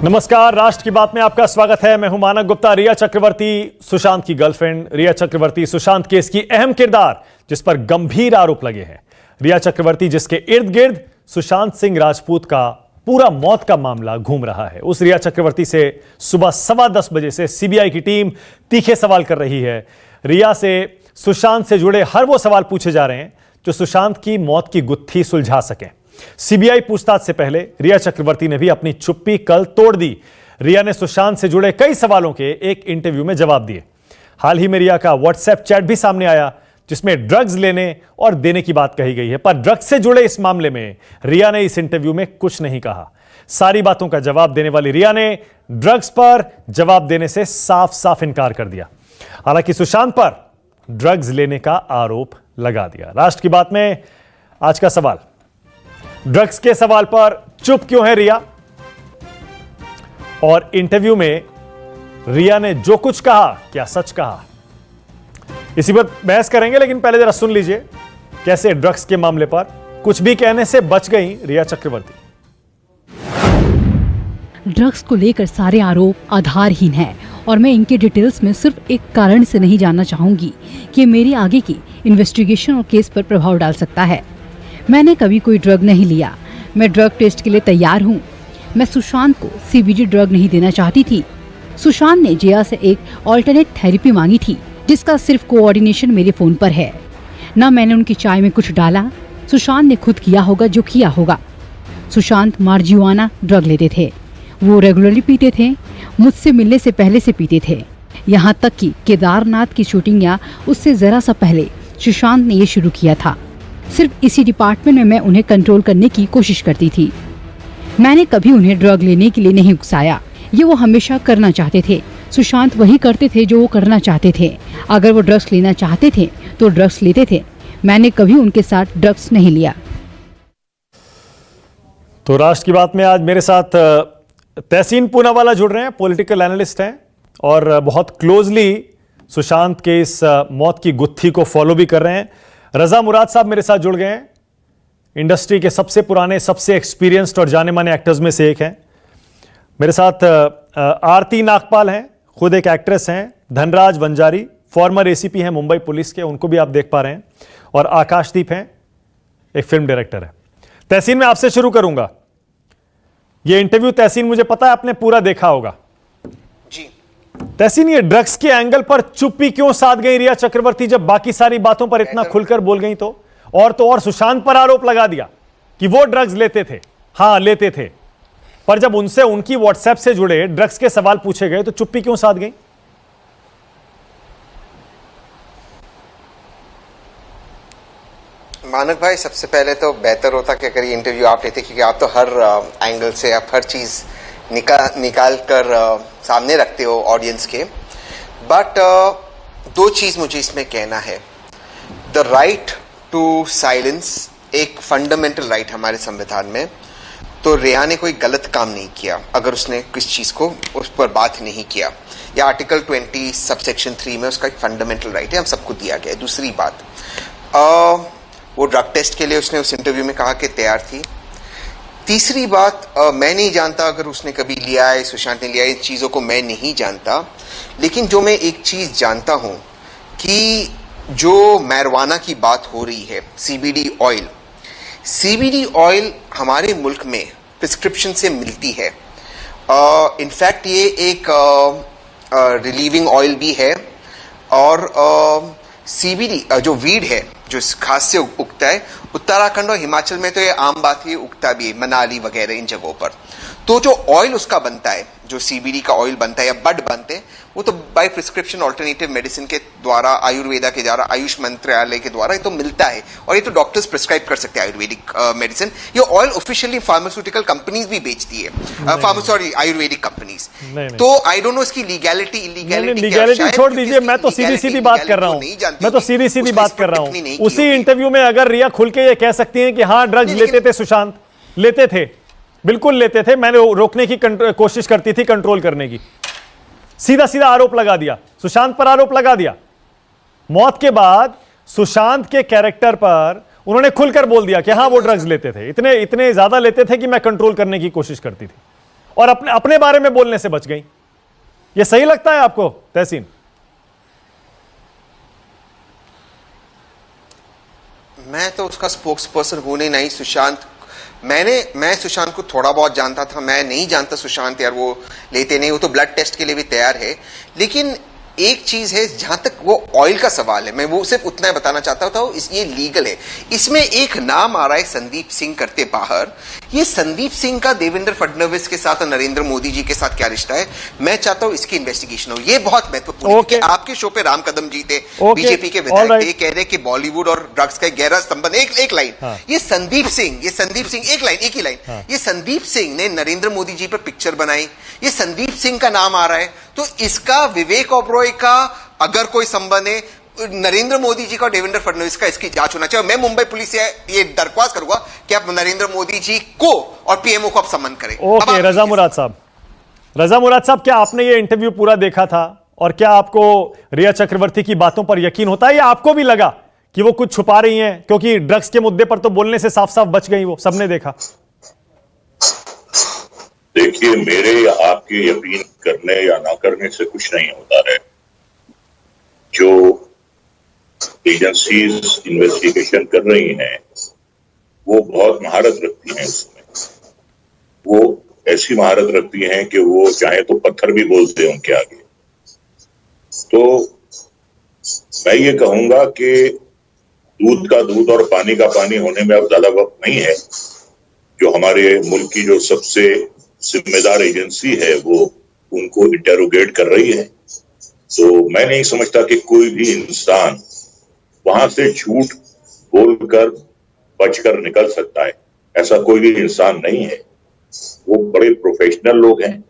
नमस्कार, राष्ट्र की बात में आपका स्वागत है। मैं हूं मानक गुप्ता। रिया चक्रवर्ती सुशांत की गर्लफ्रेंड। रिया चक्रवर्ती सुशांत केस की अहम किरदार जिस पर गंभीर आरोप लगे हैं। रिया चक्रवर्ती जिसके इर्द गिर्द सुशांत सिंह राजपूत का पूरा मौत का मामला घूम रहा है। उस रिया चक्रवर्ती से सुबह 10:15 बजे से सीबीआई की टीम तीखे सवाल कर रही है। रिया से सुशांत से जुड़े हर वो सवाल पूछे जा रहे हैं जो सुशांत की मौत की गुत्थी सुलझा सकें। सीबीआई पूछताछ से पहले रिया चक्रवर्ती ने भी अपनी चुप्पी कल तोड़ दी। रिया ने सुशांत से जुड़े कई सवालों के एक इंटरव्यू में जवाब दिए। हाल ही में रिया का व्हाट्सएप चैट भी सामने आया जिसमें ड्रग्स लेने और देने की बात कही गई है, पर ड्रग्स से जुड़े इस मामले में रिया ने इस इंटरव्यू में कुछ नहीं कहा। सारी बातों का जवाब देने वाली रिया ने ड्रग्स पर जवाब देने से साफ साफ इनकार कर दिया। हालांकि सुशांत पर ड्रग्स लेने का आरोप लगा दिया। राष्ट्र की बात में आज का सवाल, ड्रग्स के सवाल पर चुप क्यों है रिया? और इंटरव्यू में रिया ने जो कुछ कहा क्या सच कहा? इसी पर बहस करेंगे, लेकिन पहले जरा सुन लीजिए कैसे ड्रग्स के मामले पर कुछ भी कहने से बच गई रिया चक्रवर्ती। ड्रग्स को लेकर सारे आरोप आधारहीन हैं और मैं इनके डिटेल्स में सिर्फ एक कारण से नहीं जानना चाहूंगी कि मेरी आगे की इन्वेस्टिगेशन और केस पर प्रभाव डाल सकता है। मैंने कभी कोई ड्रग नहीं लिया। मैं ड्रग टेस्ट के लिए तैयार हूँ। मैं सुशांत को सीबीडी ड्रग नहीं देना चाहती थी। सुशांत ने जया से एक ऑल्टरनेट थेरेपी मांगी थी जिसका सिर्फ कोऑर्डिनेशन मेरे फोन पर है। न मैंने उनकी चाय में कुछ डाला। सुशांत ने खुद किया होगा जो किया होगा। सुशांत मार्जुआना ड्रग लेते थे। वो रेगुलरली पीते थे। मुझसे मिलने से पहले से पीते थे। यहाँ तक कि केदारनाथ की शूटिंग या उससे जरा सा पहले सुशांत ने ये शुरू किया था। सिर्फ इसी डिपार्टमेंट में मैं उन्हें कंट्रोल करने की कोशिश करती थी। मैंने कभी उन्हें ड्रग लेने के लिए नहीं उकसाया। ये वो हमेशा करना चाहते थे। सुशांत वही करते थे जो वो करना चाहते थे। अगर वो ड्रग्स लेना चाहते थे तो ड्रग्स लेते थे। मैंने कभी उनके साथ ड्रग्स नहीं लिया। तो राष्ट्र की बात में आज मेरे साथ तहसीन पूनावाला जुड़ रहे हैं, पॉलिटिकल एनालिस्ट हैं और बहुत क्लोजली सुशांत के इस मौत की गुत्थी को फॉलो भी कर रहे हैं। रजा मुराद साहब मेरे साथ जुड़ गए हैं। इंडस्ट्री के सबसे पुराने, सबसे एक्सपीरियंस्ड और जाने माने एक्टर्स में से एक हैं। मेरे साथ आरती नागपाल हैं, खुद एक एक्ट्रेस हैं। धनराज वंजारी फॉर्मर एसीपी हैं मुंबई पुलिस के, उनको भी आप देख पा रहे हैं। और आकाशदीप हैं, एक फिल्म डायरेक्टर है। तहसीन, मैं आपसे शुरू करूंगा। ये इंटरव्यू तहसीन मुझे पता है आपने पूरा देखा होगा जी। तहसीन, ये ड्रग्स के एंगल पर चुप्पी क्यों साध गई रिया चक्रवर्ती जब बाकी सारी बातों पर इतना खुलकर बोल गई? तो और सुशांत पर आरोप लगा दिया कि वो ड्रग्स लेते थे। हाँ, लेते थे, पर जब उनसे उनकी व्हाट्सएप से जुड़े ड्रग्स के सवाल पूछे गए तो चुप्पी क्यों साध गई? मानक भाई, सबसे पहले तो बेहतर होता कि अगर ये इंटरव्यू आप लेते, क्योंकि आप तो हर एंगल से आप हर चीज निकाल कर सामने रखते हो ऑडियंस के। बट दो चीज मुझे इसमें कहना है। द राइट टू साइलेंस एक फंडामेंटल राइट हमारे संविधान में। तो रिया ने कोई गलत काम नहीं किया अगर उसने किस चीज को उस पर बात नहीं किया, या आर्टिकल 20 सबसेक्शन 3 में उसका एक फंडामेंटल राइट है, हम सबको दिया गया है। दूसरी बात, वो ड्रग टेस्ट के लिए उसने उस इंटरव्यू में कहा कि तैयार थी। तीसरी बात, मैं नहीं जानता अगर उसने कभी लिया है, सुशांत ने लिया है, इन चीज़ों को मैं नहीं जानता। लेकिन जो मैं एक चीज़ जानता हूं कि जो मैरिजुआना की बात हो रही है, सीबीडी ऑयल हमारे मुल्क में प्रिस्क्रिप्शन से मिलती है। इनफैक्ट ये एक रिलीविंग ऑयल भी है। और सीबीडी जो वीड है, जो घास से उगता है, उत्तराखंड और हिमाचल में तो ये आम बात है, उगता भी है, मनाली वगैरह इन जगहों पर। तो जो ऑयल उसका बनता है, जो सीबीडी का ऑयल बनता है या बड बनते हैं, वो तो बाय प्रिस्क्रिप्शन ऑल्टरनेटिव मेडिसिन के द्वारा, आयुर्वेदा के द्वारा, आयुष मंत्रालय के द्वारा ये तो मिलता है। और ये तो डॉक्टर्स प्रिस्क्राइब कर सकते हैं आयुर्वेदिक मेडिसिन। ये ऑयल ऑफिशियली फार्मास्यूटिकल कंपनीज भी बेचती है, आयुर्वेदिक कंपनीज। तो आई डोंट नो इसकी लीगैलिटी लीगैलिटी छोड़ दीजिए, मैं तो सीधी सीधी बात कर रहा हूँ। मैं तो सीधी सीधी बात कर रहा हूँ। उसी इंटरव्यू में अगर रिया खुल के ये कह सकती हैं कि हाँ ड्रग्स लेते थे सुशांत, लेते थे, बिल्कुल लेते थे, मैंने रोकने की कोशिश करती थी, कंट्रोल करने की। सीधा सीधा आरोप लगा दिया, सुशांत पर आरोप लगा दिया। मौत के बाद सुशांत के कैरेक्टर पर उन्होंने खुलकर बोल दिया कि हाँ वो ड्रग्स लेते थे, इतने इतने ज्यादा लेते थे कि मैं कंट्रोल करने की कोशिश करती थी। और अपने अपने बारे में बोलने से बच गई। यह सही लगता है आपको तहसीन? मैं तो उसका स्पोक्स पर्सन हूं नहीं सुशांत। मैं सुशांत को थोड़ा बहुत जानता था, मैं नहीं जानता सुशांत यार वो लेते नहीं, वो तो ब्लड टेस्ट के लिए भी तैयार है। लेकिन एक चीज है, जहां तक वो ऑयल का सवाल है, मैं वो सिर्फ उतना बताना चाहता था, ये लीगल है। इसमें एक नाम आ रहा है संदीप सिंह करते बाहर। ये संदीप सिंह का देवेंद्र फडणवीस के साथ और नरेंद्र मोदी जी के साथ क्या रिश्ता है, मैं चाहता हूं इसकी इन्वेस्टिगेशन हो। ये बहुत महत्वपूर्ण है। आपके शो पे राम कदम जी थे, बीजेपी के विधायक थे, कह रहे कि बॉलीवुड और ड्रग्स का गहरा संबंध। एक लाइन, ये संदीप सिंह एक ही लाइन, ये संदीप सिंह ने नरेंद्र मोदी जी पर पिक्चर बनाई, ये संदीप सिंह का नाम आ रहा है। तो इसका विवेक ओबरॉय का अगर कोई संबंध है, नरेंद्र मोदी जी का, देवेंद्र फडणवीस का, इसकी जांच होना चाहिए। मैं मुंबई पुलिस से ये दरख्वास्त करूंगा कि आप नरेंद्र मोदी जी को और पीएमओ को आप सम्मान करें। ओके, रजा मुराद साहब, क्या आपने ये इंटरव्यू पूरा देखा था और क्या आपको रिया चक्रवर्ती की बातों पर यकीन होता है या आपको भी लगा कि वो कुछ छुपा रही हैं, क्योंकि ड्रग्स के मुद्दे पर तो बोलने से साफ साफ बच गई, वो सबने देखा? देखिए, मेरे या आपके यकीन करने या ना करने से कुछ नहीं होता है। जो एजेंसीज इन्वेस्टिगेशन कर रही हैं वो बहुत महारत रखती हैं उसमें। वो ऐसी महारत रखती हैं कि वो चाहे तो पत्थर भी बोल दें उनके आगे। तो मैं ये कहूंगा कि दूध का दूध और पानी का पानी होने में अब ज्यादा वक्त नहीं है। जो हमारे मुल्क की जो सबसे जिम्मेदार एजेंसी है वो उनको इंटेरोगेट कर रही है। तो मैं नहीं समझता कि कोई भी इंसान वहां से झूठ बोलकर बचकर निकल सकता है। ऐसा कोई भी इंसान नहीं है। वो बड़े प्रोफेशनल लोग हैं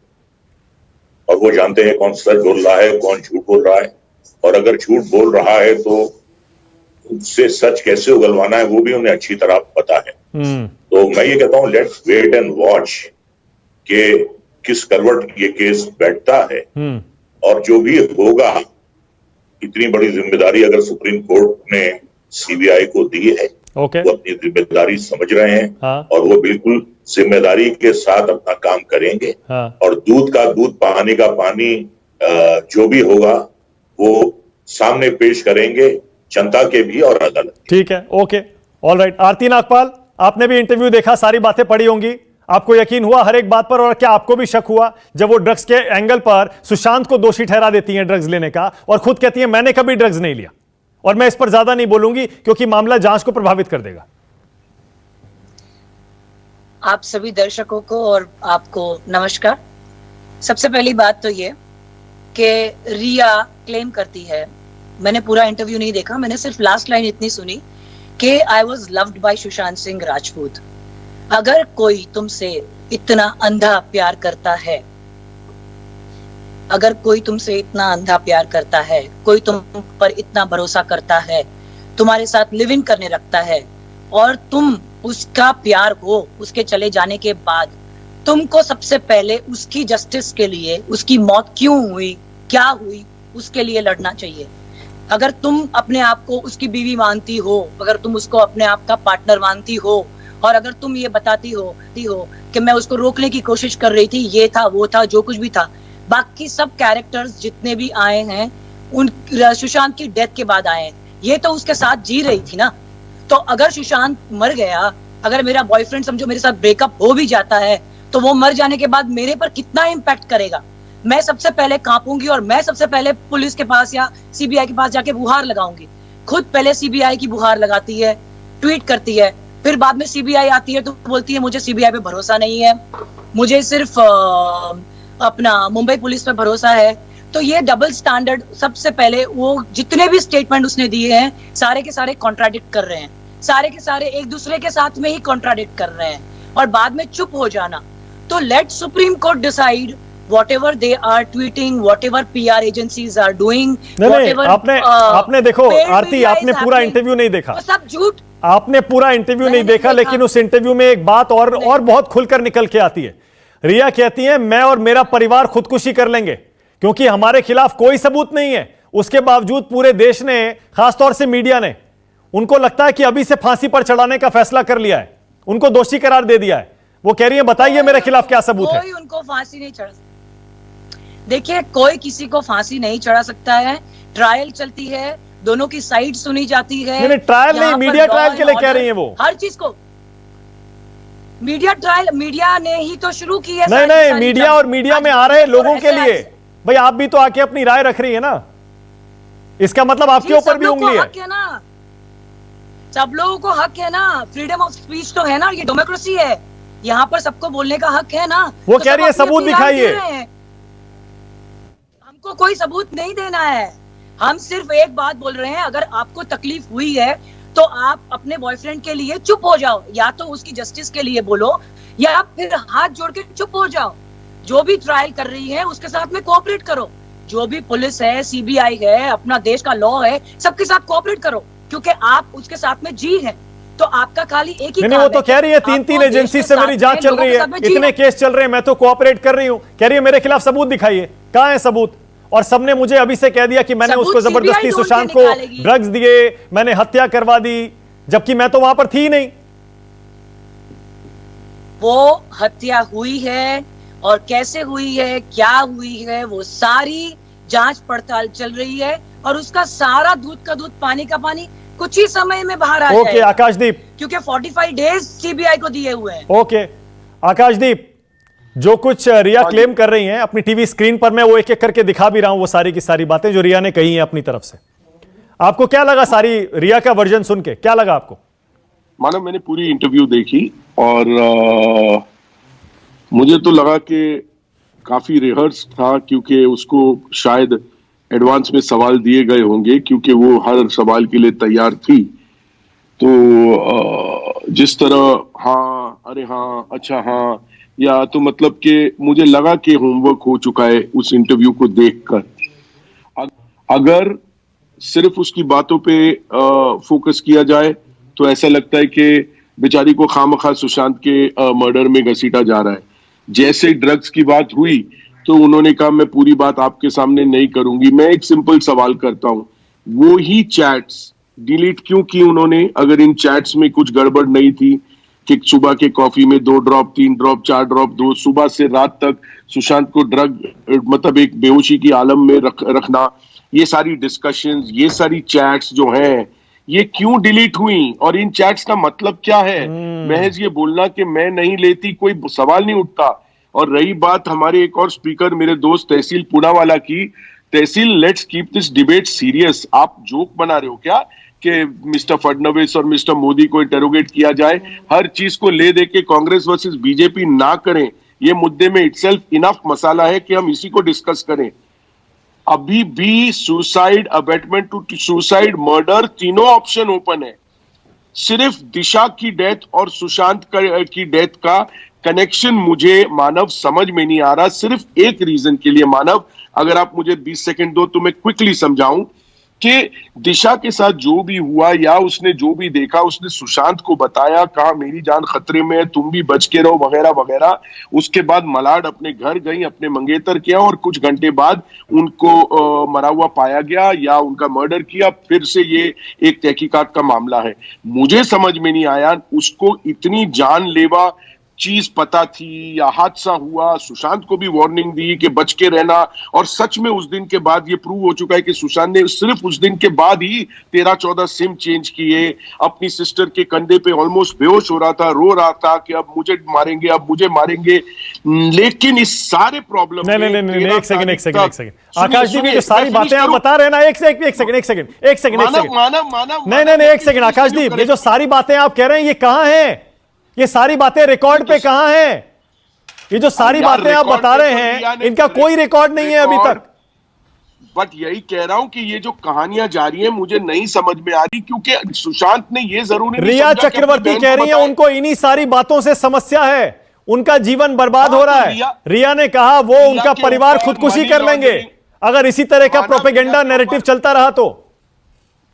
और वो जानते हैं कौन सच बोल रहा है, कौन झूठ बोल रहा है, और अगर झूठ बोल रहा है तो उससे सच कैसे उगलवाना है वो भी उन्हें अच्छी तरह पता है। तो मैं ये कहता हूं, लेट्स वेट एंड वॉच कि किस करवट ये केस बैठता है और जो भी होगा। इतनी बड़ी जिम्मेदारी अगर सुप्रीम कोर्ट ने सीबीआई को दी है, वो अपनी जिम्मेदारी समझ रहे हैं और वो बिल्कुल जिम्मेदारी के साथ अपना काम करेंगे। और दूध का दूध, पानी का पानी, जो भी होगा वो सामने पेश करेंगे, जनता के भी और अदालत। ठीक है, ओके, ऑल राइट। आरती नागपाल, आपने भी इंटरव्यू देखा, सारी बातें पढ़ी होंगी, आपको यकीन हुआ हर एक बात पर? और क्या आपको भी शक हुआ जब वो ड्रग्स के एंगल पर सुशांत को दोषी ठहरा देती हैं ड्रग्स लेने का, और खुद कहती हैं मैंने कभी ड्रग्स नहीं लिया? और मैं इस पर ज्यादा नहीं बोलूंगी क्योंकि मामला जांच को प्रभावित कर देगा। आप सभी दर्शकों को और आपको नमस्कार। सबसे पहली बात तो ये कि रिया क्लेम करती है, मैंने पूरा इंटरव्यू नहीं देखा, मैंने सिर्फ लास्ट लाइन इतनी सुनी कि I was loved by Sushant Singh Rajput. अगर कोई तुमसे इतना अंधा प्यार करता है, अगर कोई तुमसे इतना अंधा प्यार करता है, कोई तुम पर इतना भरोसा करता है, तुम्हारे साथ लिव इन करने रखता है, और तुम उसका प्यार हो, उसके चले जाने के बाद तुमको सबसे पहले उसकी जस्टिस के लिए, उसकी मौत क्यों हुई, क्या हुई, उसके लिए लड़ना चाहिए। अगर तुम अपने आप को उसकी बीवी मानती हो, अगर तुम उसको अपने आप का पार्टनर मानती हो, और अगर तुम ये बताती हो कि मैं उसको रोकने की कोशिश कर रही थी, ये था वो था जो कुछ भी था, बाकी सब कैरेक्टर्स जितने भी आए हैं उन सुशांत की डेथ के बाद आए हैं, ये तो उसके साथ जी रही थी ना। तो अगर सुशांत मर गया, अगर मेरा बॉयफ्रेंड समझो मेरे साथ ब्रेकअप हो भी जाता है, तो वो मर जाने के बाद मेरे पर कितना इम्पैक्ट करेगा। मैं सबसे पहले कांपूंगी और मैं सबसे पहले पुलिस के पास या सीबीआई के पास जाके गुहार लगाऊंगी। खुद पहले सीबीआई की गुहार लगाती है, ट्वीट करती है, फिर बाद में सीबीआई आती है तो बोलती है मुझे सीबीआई पे भरोसा नहीं है, मुझे सिर्फ अपना मुंबई पुलिस पे भरोसा है। तो ये डबल स्टैंडर्ड, सबसे पहले वो जितने भी स्टेटमेंट उसने दिए हैं सारे के सारे कॉन्ट्राडिक्ट कर रहे हैं, सारे के सारे एक दूसरे के साथ में ही कॉन्ट्राडिक्ट कर रहे हैं, और बाद में चुप हो जाना। तो let supreme court decide whatever they are tweeting, whatever PR agencies are doing, whatever आपने देखो आरती, आपने पूरा इंटरव्यू नहीं देखा, सब झूठ। आपने पूरा इंटरव्यू नहीं देखा, लेकिन उस इंटरव्यू में एक बात और बहुत खुलकर निकल के आती है। रिया कहती है मैं और मेरा परिवार खुदकुशी कर लेंगे क्योंकि हमारे खिलाफ कोई सबूत नहीं है। उसके बावजूद पूरे देश ने, खासतौर से मीडिया ने, उनको लगता है कि अभी से फांसी पर चढ़ाने का फैसला कर लिया है, उनको दोषी करार दे दिया है। वो कह रही है बताइए मेरे खिलाफ क्या सबूत है। कोई उनको फांसी नहीं चढ़ा। देखिए, कोई किसी को फांसी नहीं चढ़ा सकता है। ट्रायल चलती है, दोनों की साइड सुनी जाती है। नहीं, ट्रायल नहीं, मीडिया ट्रायल के लिए कह रही है वो। हर चीज को मीडिया ट्रायल, मीडिया ने ही तो शुरू की है। नहीं, मीडिया और मीडिया में आ रहे लोगों के लिए भाई आप भी तो आके अपनी राय रख रही है ना, इसका मतलब आपके ऊपर भी उंगली है ना। सब लोगों को हक है ना, फ्रीडम ऑफ स्पीच तो है ना, ये डेमोक्रेसी है, यहाँ पर सबको बोलने का हक है ना। वो तो कह रही है सबूत दिखाइए। हमको कोई सबूत नहीं देना है, हम सिर्फ एक बात बोल रहे हैं, अगर आपको तकलीफ हुई है तो आप अपने बॉयफ्रेंड के लिए चुप हो जाओ, या तो उसकी जस्टिस के लिए बोलो या फिर हाथ जोड़ के चुप हो जाओ। जो भी ट्रायल कर रही है उसके साथ में कोऑपरेट करो, जो भी पुलिस है, सीबीआई है, अपना देश का लॉ है, सबके साथ कोऑपरेट करो, क्योंकि आप उसके साथ में जी हैं। तो आपका खाली एक ही नहीं, वो तो कह रही है 3 एजेंसी से मेरी जांच चल रही है, इतने केस चल रहे हैं, मैं तो कोऑपरेट कर रही हूं। कह रही है मेरे खिलाफ सबूत दिखाइए, कहां है सबूत? और सबने मुझे अभी से कह दिया कि मैंने उसको जबरदस्ती सुशांत को ड्रग्स दिए, मैंने हत्या करवा दी, जबकि मैं तो वहां पर थी नहीं। वो हत्या हुई है और कैसे हुई है, क्या हुई है, वो सारी जांच पड़ताल चल रही है और उसका सारा दूध का दूध पानी का पानी कुछ ही समय में बाहर आ जाएगा। ओके आकाशदीप, क्योंकि 45 डेज सीबीआई को दिए हुए हैं। ओके आकाशदीप, जो कुछ रिया क्लेम कर रही हैं अपनी टीवी स्क्रीन पर, मैं वो एक एक करके दिखा भी रहा हूं, वो सारी की सारी बातें जो रिया ने कही हैं अपनी तरफ से। आपको क्या लगा सारी रिया का वर्जन सुन के, क्या लगा आपको? मानो मैंने पूरी इंटरव्यू देखी और मुझे तो लगा कि काफी रिहर्स था, क्योंकि उसको शायद एडवांस में सवाल दिए गए होंगे, क्योंकि वो हर सवाल के लिए तैयार थी। तो जिस तरह हाँ, अरे हाँ, अच्छा हाँ, या तो मतलब कि मुझे लगा कि होमवर्क हो चुका है उस इंटरव्यू को देखकर। अगर सिर्फ उसकी बातों पे फोकस किया जाए तो ऐसा लगता है कि बेचारी को खामखा सुशांत के मर्डर में घसीटा जा रहा है। जैसे ड्रग्स की बात हुई तो उन्होंने कहा मैं पूरी बात आपके सामने नहीं करूंगी। मैं एक सिंपल सवाल करता हूं, वो ही चैट्स डिलीट क्यों की उन्होंने? अगर इन चैट्स में कुछ गड़बड़ नहीं थी कि सुबह के कॉफी में 2 ड्रॉप, 3 ड्रॉप, 4 ड्रॉप, 2 सुबह से रात तक सुशांत को ड्रग मतलब एक बेहोशी की आलम में रखना, ये सारी डिस्कशंस, ये सारी चैट्स जो हैं, ये क्यों डिलीट हुई? और इन चैट्स का मतलब क्या है? महज ये बोलना कि मैं नहीं लेती, कोई सवाल नहीं उठता। और रही बात हमारे एक और स्पीकर, मेरे दोस्त तहसील पूनावाला की, Tehseen let's keep this debate serious. आप जोक बना रहे हो क्या कि मिस्टर फडणवीस और मिस्टर मोदी को इंटेरोगेट किया जाए? हर चीज को ले दे के कांग्रेस वर्सेस बीजेपी ना करें, ये मुद्दे में इटसेल्फ इनफ मसाला है कि हम इसी को डिस्कस करें। अभी भी suicide, abetment to suicide, murder, तीनों ऑप्शन ओपन है। सिर्फ दिशा की डेथ और सुशांत की डेथ का कनेक्शन मुझे मानव समझ में नहीं आ रहा। सिर्फ एक रीजन के लिए मानव, अगर आप मुझे 20 सेकंड दो तो मैं क्विकली समझाऊं कि दिशा के साथ जो भी हुआ या उसने जो भी देखा, उसने सुशांत को बताया, कहा मेरी जान खतरे में है, तुम भी बच के रहो वगैरह वगैरह। उसके बाद मलाड अपने घर गई, अपने मंगेतर किया और कुछ घंटे बाद उनको मरा हुआ पाया गया या उनका मर्डर किया। फिर से ये एक तहकीकात का मामला है। मुझे समझ में नहीं आया उसको इतनी जानलेवा चीज पता थी या हादसा हुआ, सुशांत को भी वार्निंग दी कि बच के रहना। और सच में उस दिन के बाद ये प्रूव हो चुका है कि सुशांत ने सिर्फ उस दिन के बाद ही 13-14 सिम चेंज किए। अपनी सिस्टर के कंधे पे ऑलमोस्ट बेहोश हो रहा था, रो रहा था कि अब मुझे मारेंगे, अब मुझे मारेंगे। लेकिन इस सारे प्रॉब्लम नहीं, एक सेकंड आकाश जी, जो सारी बातें आप बता रहे हैं ना, एक सेकंड नहीं, एक सेकंड आकाश जी, ये जो सारी बातें आप कह रहे हैं ये कहां है? ये सारी बातें रिकॉर्ड पे कहां है? ये जो सारी बातें आप बता रहे हैं इनका कोई रिकॉर्ड नहीं है अभी तक। बट यही कह रहा हूं कि ये जो कहानियां जारी हैं मुझे नहीं समझ में आ रही, क्योंकि सुशांत ने ये जरूरी नहीं रिया चक्रवर्ती कह रही है उनको इन्हीं सारी बातों से समस्या है, उनका जीवन बर्बाद हो रहा है। रिया ने कहा वो उनका परिवार खुदकुशी कर लेंगे अगर इसी तरह का प्रोपेगेंडा नैरेटिव चलता रहा तो।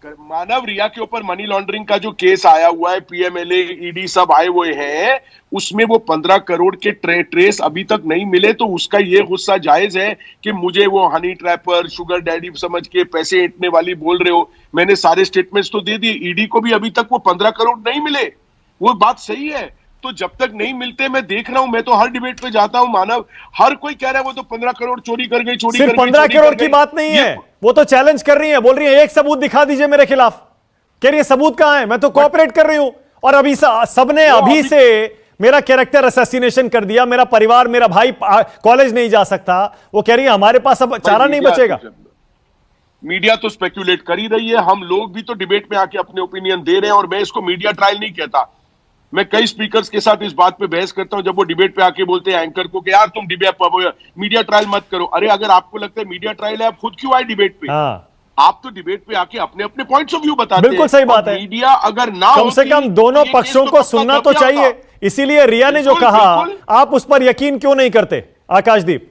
मानव, रिया के ऊपर मनी लॉन्ड्रिंग का जो केस आया हुआ है, पीएमएलए, ईडी सब आए हुए हैं, उसमें वो 15 करोड़ के ट्रेस अभी तक नहीं मिले। तो उसका ये गुस्सा जायज है कि मुझे वो हनी ट्रैपर, शुगर डैडी समझ के पैसे ऐंठने वाली बोल रहे हो। मैंने सारे स्टेटमेंट्स तो दे दिए, ईडी को भी अभी तक वो 15 करोड़ नहीं मिले। वो बात सही है, तो जब तक नहीं मिलते, मैं देख रहा हूं, मैं तो हर डिबेट पे जाता हूं मानव, हर कोई कह रहा है वो तो 15 करोड़ चोरी कर गई, चोरी कर सिर्फ गई, 15 चोरी करोड़ कर की गई। बात नहीं है, वो तो चैलेंज कर रही है, बोल रही है एक सबूत दिखा दीजिए मेरे खिलाफ। कह रही है सबूत कहां है, मैं तो कोऑपरेट कर रही हूं, और अभी सबने अभी से मेरा कैरेक्टर असैसिनेशन कर दिया, मेरा परिवार, मेरा भाई कॉलेज नहीं जा सकता। वो कह रही है हमारे पास अब चारा नहीं बचेगा। मीडिया तो स्पेक्यूलेट कर ही रही है, हम लोग भी तो डिबेट में आके अपने ओपिनियन दे रहे हैं, और मैं इसको मीडिया ट्रायल नहीं कहता। मैं कई स्पीकर्स के साथ इस बात पे बहस करता हूं, जब वो डिबेट पे आके बोलते हैं एंकर को कि यार तुम मीडिया ट्रायल मत करो। अरे अगर आपको लगता है मीडिया ट्रायल है, आप खुद क्यों आए डिबेट पे? हाँ, आप तो डिबेट पे आके अपने अपने पॉइंट्स ऑफ व्यू बताते हैं। बिल्कुल सही बात है। मीडिया अगर ना कम से कम दोनों पक्षों को सुनना तो चाहिए। इसीलिए रिया ने जो कहा, आप उस पर यकीन क्यों नहीं करते आकाशदीप?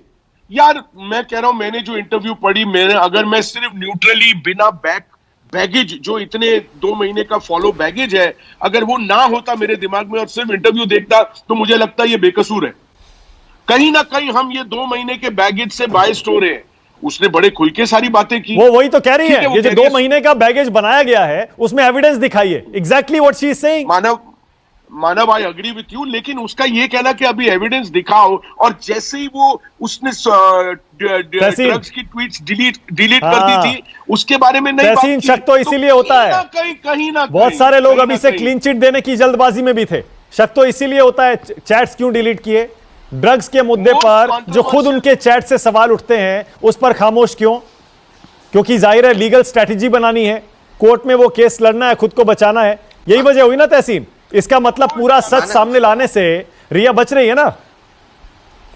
यार मैं कह रहा हूं, मैंने जो इंटरव्यू पढ़ी, अगर मैं सिर्फ न्यूट्रली बिना बैगेज, जो इतने 2 महीने का फॉलो बैगेज है, अगर वो ना होता मेरे दिमाग में और सिर्फ इंटरव्यू देखता, तो मुझे लगता है ये बेकसूर है। कहीं ना कहीं हम ये 2 महीने के बैगेज से बायस्ड हो रहे हैं। उसने बड़े खुल के सारी बातें की, वो वही तो कह रही है, ये जो 2 महीने का बैगेज बनाया गया है उसमें एविडेंस दिखाइए। Exactly what she is saying. Manav I agree with you, लेकिन उसका ये कहना कि अभी एविडेंस दिखाओ, और जैसे ही वो उसने ड्रग्स की ट्वीट्स डिलीट कर दी थी, उसके बारे में नहीं बात की। शक तो इसीलिए होता है, कहीं ना बहुत सारे लोग अभी से क्लीन चिट देने की जल्दबाजी में भी थे। शक तो इसीलिए होता है, चैट्स क्यों डिलीट किए, ड्रग्स के मुद्दे पर जो खुद उनके चैट से सवाल उठते हैं उस पर खामोश क्यों? क्योंकि जाहिर है लीगल स्ट्रैटेजी बनानी है, कोर्ट में वो केस लड़ना है, खुद को बचाना है। यही वजह हुई ना तहसीन। इसका मतलब पूरा सच सामने लाने से रिया बच रही है ना।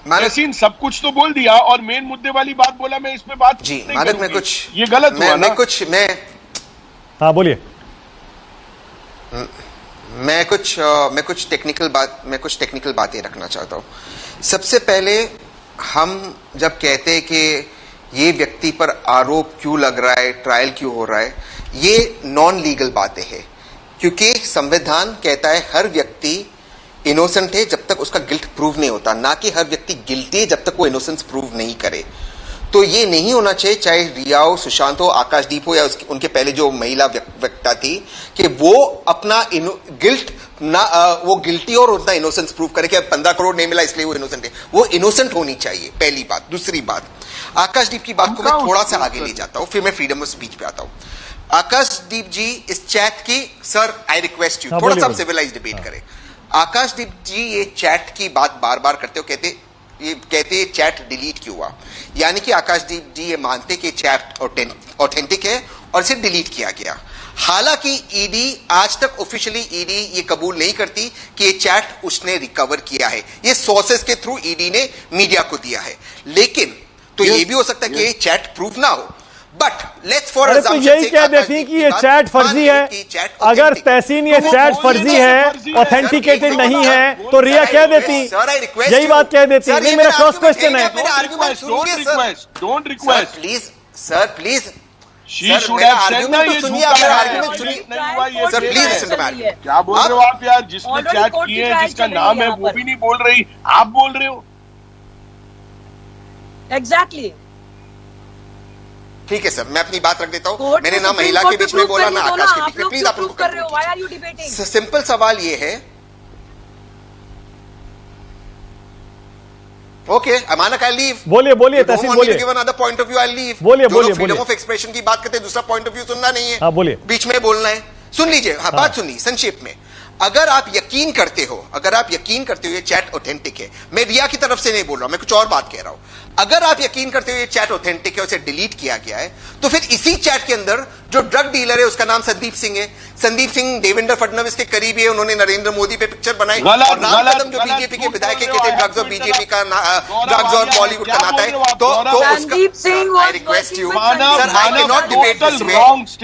तहसीन सब कुछ तो बोल दिया, और मेन मुद्दे वाली बात बोला, मैं इसमें बात जी नहीं मानक, करूंगी। मैं कुछ ये गलत हुआ ना? हाँ बोलिए। मैं कुछ टेक्निकल बातें रखना चाहता हूं। सबसे पहले हम जब कहते हैं कि ये व्यक्ति पर आरोप क्यों लग रहा है, ट्रायल क्यों हो रहा है, ये नॉन लीगल बातें हैं, क्योंकि संविधान कहता है हर व्यक्ति इनोसेंट है जब तक उसका गिल्ट प्रूव नहीं होता, ना कि हर व्यक्ति गिल्टी है जब तक वो इनोसेंस प्रूव नहीं करे। तो ये नहीं होना चाहिए, चाहे रिया हो, सुशांत हो, आकाशदीप हो, या उनके पहले जो महिला व्यक्ता थी, कि वो अपना गिल्ट ना वो गिल्टी और उतना इनोसेंस प्रूव करे कि 15 करोड़ नहीं मिला इसलिए वो इनोसेंट है। वो इनोसेंट होनी चाहिए, पहली बात। दूसरी बात, आकाशदीप की बात को मैं थोड़ा सा आगे ले जाता हूं, फिर मैं फ्रीडम ऑफ स्पीच पे आता हूं। आकाशदीप जी, इस चैट की, सर आई रिक्वेस्ट यू थोड़ा सा सिविलाइज डिबेट करें। आकाशदीप जी ये चैट की बात बार बार करते हो, कहते चैट डिलीट क्यों हुआ, यानी कि आकाशदीप जी ये मानते कि चैट ऑथेंटिक है और इसे डिलीट किया गया। हालांकि ईडी आज तक ऑफिशियली ईडी ये कबूल नहीं करती कि ये चैट उसने रिकवर किया है, ये सोर्सेस के थ्रू ईडी ने मीडिया को दिया है। लेकिन तो ये भी हो सकता है कि ये चैट प्रूफ ना हो, बट लेट्स फॉर तो यही कह देती कि ये चैट फर्जी है। अगर तहसीन ये चैट फर्जी है, ऑथेंटिकेटेड नहीं है, तो रिया कह देती, यही बात कह देती। नहीं, मेरा क्रॉस क्वेश्चन है। Don't request please sir, please क्या बोल रहे हो आप यार? जिसने चैट किए हैं, जिसका नाम है, वो भी नहीं बोल रही, आप बोल रहे हो। एग्जैक्टली ठीक है सर, मैं अपनी बात रख देता हूं। मैंने ना महिला के बीच में बोला, ना आकाश के बीच में। प्लीज आप लोग कर रहे हो, why are you debating? Simple सवाल ये है, ओके मानक, आई लीव। बोलिए तहसीन, बोलिए। Give another point of view, I leave. बोलिए। फ्रीडम ऑफ एक्सप्रेशन की बात करते हैं, दूसरा पॉइंट ऑफ व्यू सुनना नहीं है। हाँ बोलिए, बीच में बोलना है। सुन लीजिए, हाँ बात सुनिए संक्षेप में। अगर आप यकीन करते हो ये चैट ऑथेंटिक है, मैं रिया की तरफ से नहीं बोल रहा हूं, मैं कुछ और बात कह रहा हूं। अगर आप यकीन करते हो ये चैट ऑथेंटिक है, उसे डिलीट किया गया है, तो फिर इसी चैट के अंदर जो ड्रग डीलर है उसका नाम संदीप सिंह है। संदीप सिंह देवेंद्र फडणवीस के करीबी है, उन्होंने नरेंद्र मोदी पे पिक्चर बनाई। और राम कदम जो बीजेपी के विधायक के थे, ड्रग्स और बीजेपी का ड्रग्स और बॉलीवुड का नाता है, तो उसका I request you sir, I can not debate this way.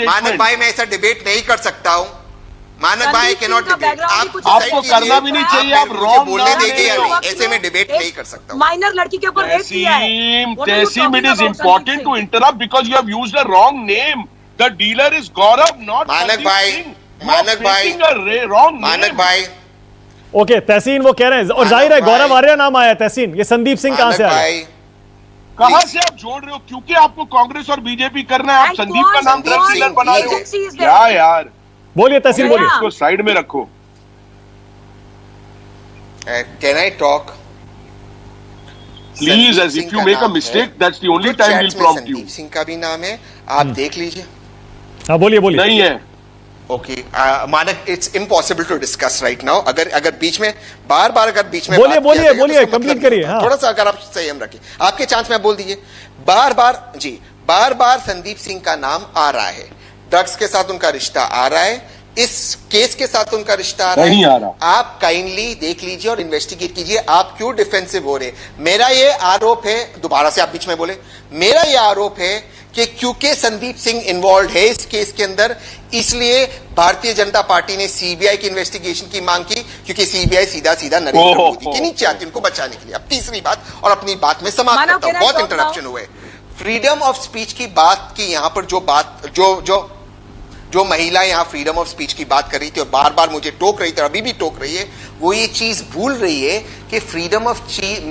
मानक भाई, मैं ऐसा डिबेट नहीं कर सकता हूं। मानक भाई कैन नॉट डिबेट। आपको करना भी नहीं चाहिए, आप रॉन्ग बोलने देंगे या नहीं, ऐसे में डिबेट नहीं कर सकता। माइनर लड़की के ऊपर रेप किया है। Tehseen, it is important to interrupt because you have used a wrong name. The dealer is Gaurav, not Manak भाई। मानक भाई ओके तहसीन वो कह रहे हैं, और जाहिर है गौरव आर्या नाम आया तहसीन, ये संदीप सिंह कहां से आया? कहां से आप जोड़ रहे हो? क्योंकि आपको कांग्रेस और बीजेपी करना है, आप संदीप का नाम ड्रग डीलर बना रहे हो। क्या यार, बोलिए तहसीन, बोलिए। इसको साइड में रखो। Can I talk? Please, as if you make a mistake, that's the only time we'll prompt you. Sandeep Singh का भी नाम है, आप देख लीजिए। हाँ बोलिए बोलिए। नहीं है। Okay Manak, it's impossible to discuss right now. अगर बीच में बार अगर बीच में बोलिए कंप्लीट करिए। हाँ। थोड़ा सा अगर आप संयम रखिए, आपके चांस में बोल दीजिए। बार बार संदीप सिंह का नाम आ रहा है, ड्रग्स के साथ उनका रिश्ता आ रहा है, इस केस के साथ उनका रिश्ता आ रहा है। नहीं आ रहा। आप काइंडली देख लीजिए और इन्वेस्टिगेट कीजिए। आप क्यों डिफेंसिव हो रहे? मेरा ये आरोप है, दोबारा से आप बीच में बोले, मेरा ये आरोप है कि क्योंकि संदीप सिंह इन्वॉल्व है इस केस के अंदर, इसलिए भारतीय जनता पार्टी ने सीबीआई की इन्वेस्टिगेशन की मांग की, क्योंकि सीबीआई सीधा नरेंद्र मोदी की नहीं चाहती उनको बचाने के लिए। अब तीसरी बात, और अपनी बात में समाप्त करता हूं, बहुत इंटरप्शन हुए। फ्रीडम ऑफ स्पीच की बात की, यहां पर जो महिला यहां फ्रीडम ऑफ स्पीच की बात कर रही थी और बार बार मुझे टोक रही थी, अभी भी टोक रही है, वो ये चीज भूल रही है कि फ्रीडम ऑफ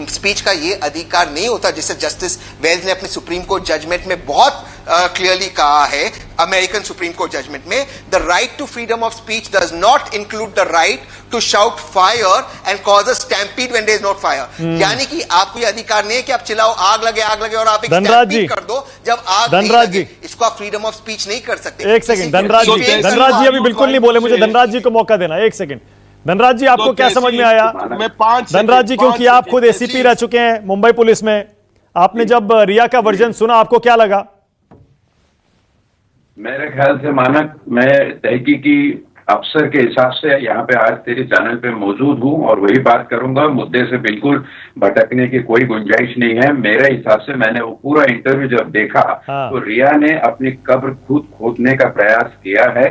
स्पीच का ये अधिकार नहीं होता, जिसे जस्टिस वेल्स ने अपने सुप्रीम कोर्ट जजमेंट में बहुत क्लियरली कहा है, अमेरिकन सुप्रीम कोर्ट जजमेंट में, the right to freedom of speech does not include the right to shout fire and cause a stampede when there is not fire. यानी कि आपको ये अधिकार नहीं है कि आप चिल्लाओ आग लगे और आप एक स्टैम्पीड कर दो जब आग नहीं लगे। इसको आप फ्रीडम ऑफ स्पीच नहीं कर सकते। एक सेकंड, धनराज जी अभी बिल्कुल नहीं बोले, मुझे धनराज जी को मौका देना। एक सेकंड, धनराज जी आपको क्या समझ में आया? धनराज जी, क्योंकि आप खुद एसीपी रह चुके हैं मुंबई पुलिस में, आपने जब रिया का वर्जन सुना आपको क्या लगा? मेरे ख्याल से मानक, मैं तहकीकी अफसर के हिसाब से यहाँ पे आज तेरे चैनल पे मौजूद हूँ और वही बात करूंगा, मुद्दे से बिल्कुल भटकने की कोई गुंजाइश नहीं है। मेरे हिसाब से मैंने वो पूरा इंटरव्यू जब देखा तो रिया ने अपनी कब्र खुद खोदने का प्रयास किया है।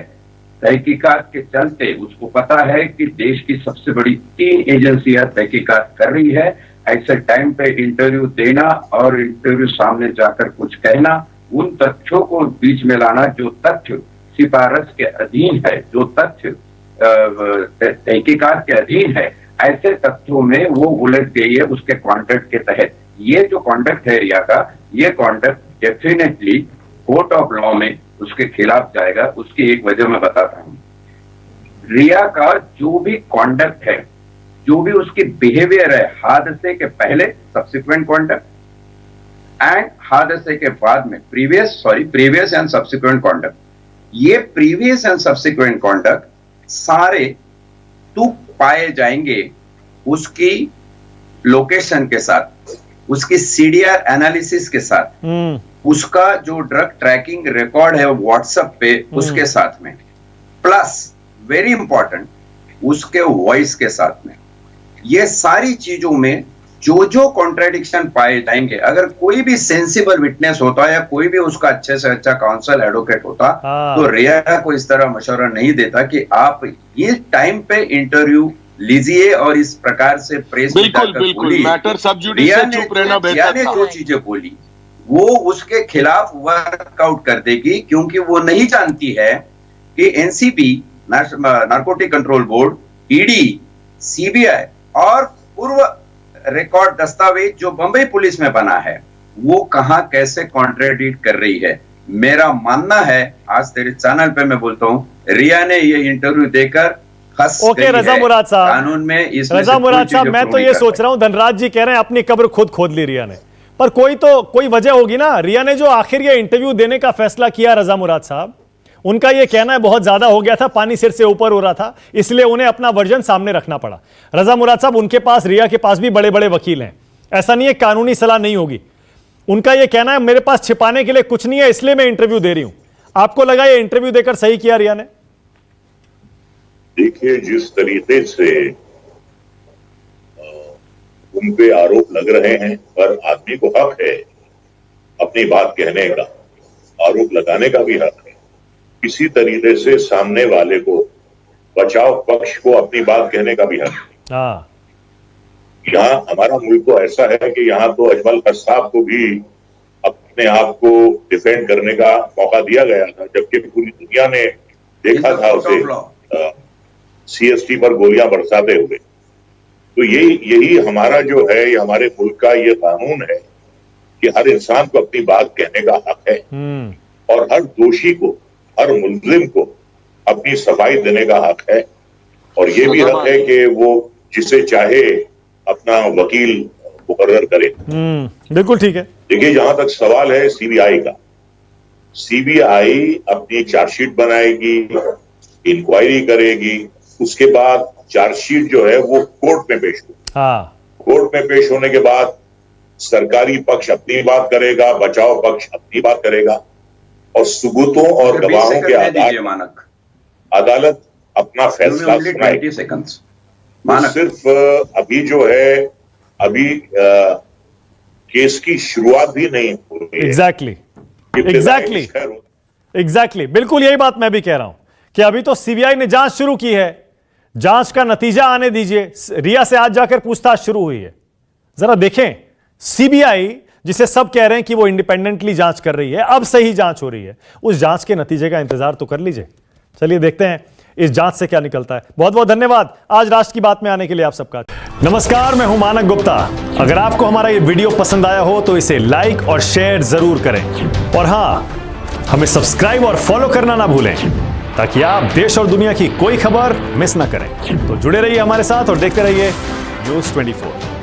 तहकीकात के चलते उसको पता है कि देश की सबसे बड़ी 3 एजेंसियां तहकीकात कर रही है। ऐसे टाइम पे इंटरव्यू देना और इंटरव्यू सामने जाकर कुछ कहना, उन तथ्यों को बीच में लाना जो तथ्य सिफारिश के अधीन है, जो तथ्य तहकीकात के अधीन है, ऐसे तथ्यों में वो उलझ गई है उसके कॉन्ट्रैक्ट के तहत। ये जो कॉन्ट्रैक्ट है रिया का, ये contract definitely court of law में उसके खिलाफ जाएगा। उसकी एक वजह मैं बताता हूँ। रिया का जो भी कॉन्डक्ट है, जो भी उसकी बिहेवियर है, हादसे के पहले सब्सिक्वेंट कॉन्डक्ट एंड हादसे के बाद में प्रीवियस एंड सब्सिक्वेंट कॉन्डक्ट, ये प्रीवियस एंड सब्सिक्वेंट कॉन्डक्ट सारे तुक पाए जाएंगे उसकी लोकेशन के साथ, उसकी सीडीआर एनालिसिस के साथ, उसका जो ड्रग ट्रैकिंग रिकॉर्ड है व्हाट्सएप पे उसके साथ में, प्लस वेरी इंपॉर्टेंट उसके वॉइस के साथ में। ये सारी चीजों में जो कॉन्ट्राडिक्शन पाए जाएंगे, अगर कोई भी सेंसिबल विटनेस होता या कोई भी उसका अच्छे से अच्छा काउंसिल एडवोकेट होता तो रिया को इस तरह मशवरा नहीं देता कि आप ये टाइम पे इंटरव्यू लीजिए और इस प्रकार से प्रेस रिया ने जो चीजें बोली वो उसके खिलाफ वर्कआउट कर देगी, क्योंकि वो नहीं जानती है कि NCB, narcotic control board, ED, CBI और पूर्व रिकॉर्ड दस्तावेज जो बंबई पुलिस में बना है वो कहां कैसे कॉन्ट्रडिक्ट कर रही है। मेरा मानना है, आज तेरे चैनल पे मैं बोलता हूं, रिया ने ये इंटरव्यू देकर ओके रजा मुराद साहब, कानून में रजा मुराद साहब, मैं तो ये सोच रहा हूं, धनराज जी कह रहे हैं अपनी कब्र खुद खोद ली रिया ने, पर कोई वजह होगी ना। रिया ने जो आखिर ये इंटरव्यू देने का फैसला किया, रजा मुराद साहब, उनका ये कहना है बहुत ज्यादा हो गया था, पानी सिर से ऊपर हो रहा था, इसलिए उन्हें अपना वर्जन सामने रखना पड़ा। रजा मुराद साहब, उनके पास, रिया के पास भी बड़े बड़े वकील हैं, ऐसा नहीं है कानूनी सलाह नहीं होगी। उनका ये कहना है मेरे पास छिपाने के लिए कुछ नहीं है, इसलिए मैं इंटरव्यू दे रही हूं। आपको लगा ये इंटरव्यू देकर सही किया रिया ने? देखिए, जिस तरीके से उन पे आरोप लग रहे हैं, पर आदमी को हक है अपनी बात कहने का, आरोप लगाने का भी हक है। इसी तरीके से सामने वाले को, बचाव पक्ष को अपनी बात कहने का भी हक है। यहाँ हमारा मुल्क तो ऐसा है कि यहाँ तो अजमल कसाब को भी अपने आप को डिफेंड करने का मौका दिया गया था, जबकि पूरी दुनिया ने देखा था उसे सीएसटी पर गोलियां बरसाते हुए। तो यही हमारा जो है, ये हमारे मुल्क का ये कानून है कि हर इंसान को अपनी बात कहने का हक है और हर दोषी को, हर मुल्जिम को अपनी सफाई देने का हक है। और ये भी हक है कि वो जिसे चाहे अपना वकील मुकर्रर करे। बिल्कुल ठीक है। देखिए, जहां तक सवाल है सीबीआई का, सीबीआई अपनी चार्जशीट बनाएगी, इंक्वायरी करेगी, उसके बाद चार्जशीट जो है वो कोर्ट में पेश होगी। हाँ, कोर्ट में पेश होने के बाद सरकारी पक्ष अपनी बात करेगा, बचाव पक्ष अपनी बात करेगा, और सबूतों और गवाहों के आधार पर अदालत अपना फैसला सुनाएगी। तो सिर्फ अभी जो है, अभी केस की शुरुआत भी नहीं हुई है। एग्जैक्टली, बिल्कुल यही बात मैं भी कह रहा हूं कि अभी तो सीबीआई ने जांच शुरू की है, जांच का नतीजा आने दीजिए। रिया से आज जाकर पूछताछ शुरू हुई है। जरा देखें, सीबीआई जिसे सब कह रहे हैं कि वो इंडिपेंडेंटली जांच कर रही है, अब सही जांच हो रही है, उस जांच के नतीजे का इंतजार तो कर लीजिए। चलिए देखते हैं इस जांच से क्या निकलता है। बहुत बहुत धन्यवाद आज राष्ट्र की बात में आने के लिए आप सबका। नमस्कार, मैं हूं मानक गुप्ता। अगर आपको हमारा ये वीडियो पसंद आया हो तो इसे लाइक और शेयर जरूर करें, और हां, हमें सब्सक्राइब और फॉलो करना ना भूलें, ताकि आप देश और दुनिया की कोई खबर मिस ना करें। तो जुड़े रहिए हमारे साथ और देखते रहिए News 24।